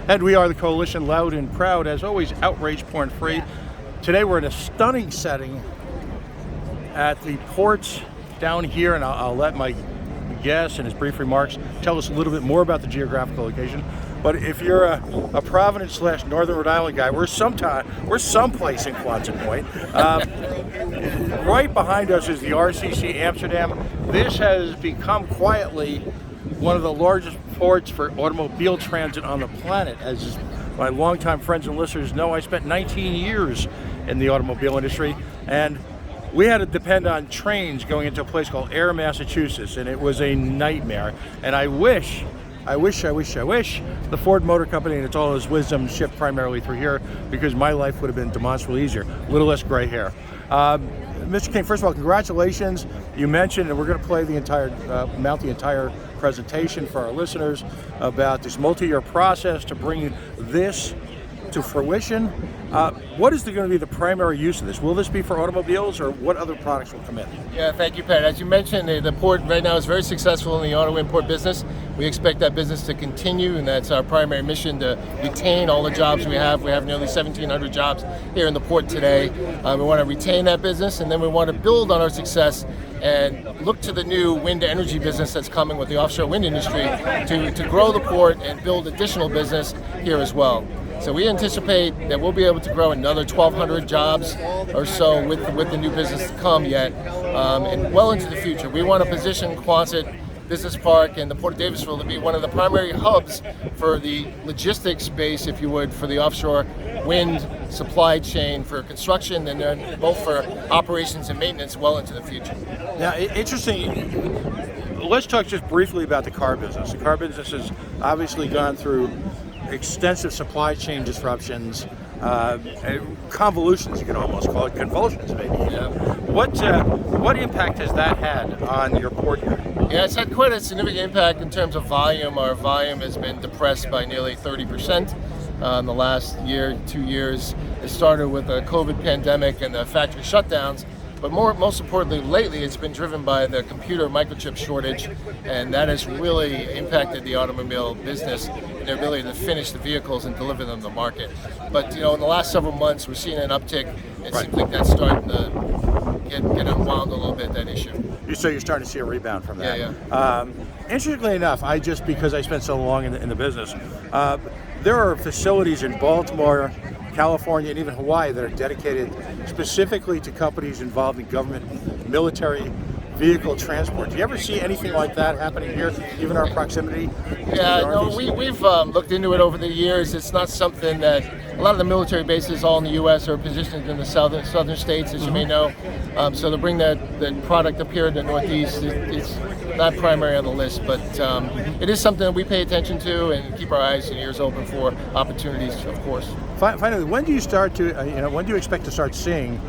And we are the Coalition, loud and proud, as always, Outrage, porn free. Today we're in a stunning setting at the ports down here, and I'll let my guest in his brief remarks tell us a little bit more about the geographical location. But if you're a Providence / Northern Rhode Island guy, we're someplace in Quonset Point. Right behind us is the RCC Amsterdam. This has become quietly one of the largest ports for automobile transit on the planet. As my longtime friends and listeners know, I spent 19 years in the automobile industry, and we had to depend on trains going into a place called Air, Massachusetts, and it was a nightmare. And I wish the Ford Motor Company and its all its wisdom shipped primarily through here, because my life would have been demonstrably easier, a little less gray hair. Mr. King, first of all, congratulations. You mentioned, and we're going to play the entire, mount the entire presentation for our listeners about this multi-year process to bring this to fruition. What is going to be the primary use of this? Will this be for automobiles, or what other products will come in? Yeah, thank you, Pat. As you mentioned, the port right now is very successful in the auto import business. We expect that business to continue, and that's our primary mission, to retain all the jobs we have. We have nearly 1,700 jobs here in the port today. We want to retain that business, and then we want to build on our success and look to the new wind energy business that's coming with the offshore wind industry to grow the port and build additional business here as well. So we anticipate that we'll be able to grow another 1,200 jobs or so with the new business to come yet, and well into the future. We want to position Quonset Business Park and the Port of Davisville to be one of the primary hubs for the logistics base, if you would, for the offshore wind supply chain for construction, and then both for operations and maintenance well into the future. Now, interesting. Let's talk just briefly about the car business. The car business has obviously gone through extensive supply chain disruptions, convolutions, you could almost call it, convulsions maybe. Yeah. What impact has that had on your port here? Yeah, it's had quite a significant impact in terms of volume. Our volume has been depressed by nearly 30% in the last year, 2 years. It started with the COVID pandemic and the factory shutdowns, but most importantly, lately it's been driven by the computer microchip shortage, and that has really impacted the automobile business and their ability to finish the vehicles and deliver them to the market. But in the last several months, we're seeing an uptick. It seems like that's starting to get unwound a little bit, that issue. So you're starting to see a rebound from that. Yeah. Interestingly enough, because I spent so long in the business, there are facilities in Baltimore, California, and even Hawaii that are dedicated specifically to companies involved in government, military, vehicle transport. Do you ever see anything like that happening here, given our proximity? Yeah, no, we've looked into it over the years. It's not something that a lot of the military bases all in the U.S. are positioned in the southern states, as you may know. So to bring that product up here in the Northeast, it's not primary on the list, but it is something that we pay attention to and keep our eyes and ears open for opportunities, of course. Finally, when do you expect to start seeing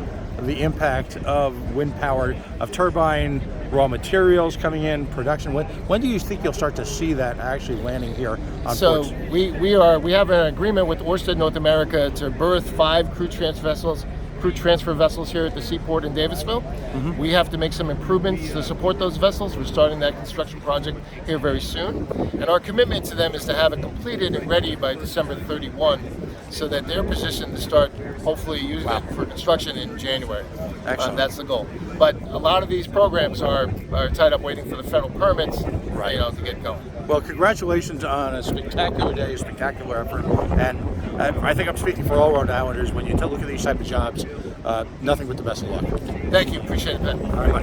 the impact of wind power, of turbine raw materials coming in, production? When do you think you'll start to see that actually landing here on ports? So we have an agreement with Ørsted North America to berth 5 crew transfer vessels here at the seaport in Davisville. Mm-hmm. We have to make some improvements to support those vessels. We're starting that construction project here very soon, and our commitment to them is to have it completed and ready by December 31, so that they're positioned to start hopefully using it for construction in January. Excellent. That's the goal. But a lot of these programs are tied up waiting for the federal permits, to get going. Well, congratulations on a spectacular day, a spectacular effort, and I think I'm speaking for all Rhode Islanders. When you look at these type of jobs, nothing but the best of luck. Thank you. Appreciate it, Ben. All right, buddy.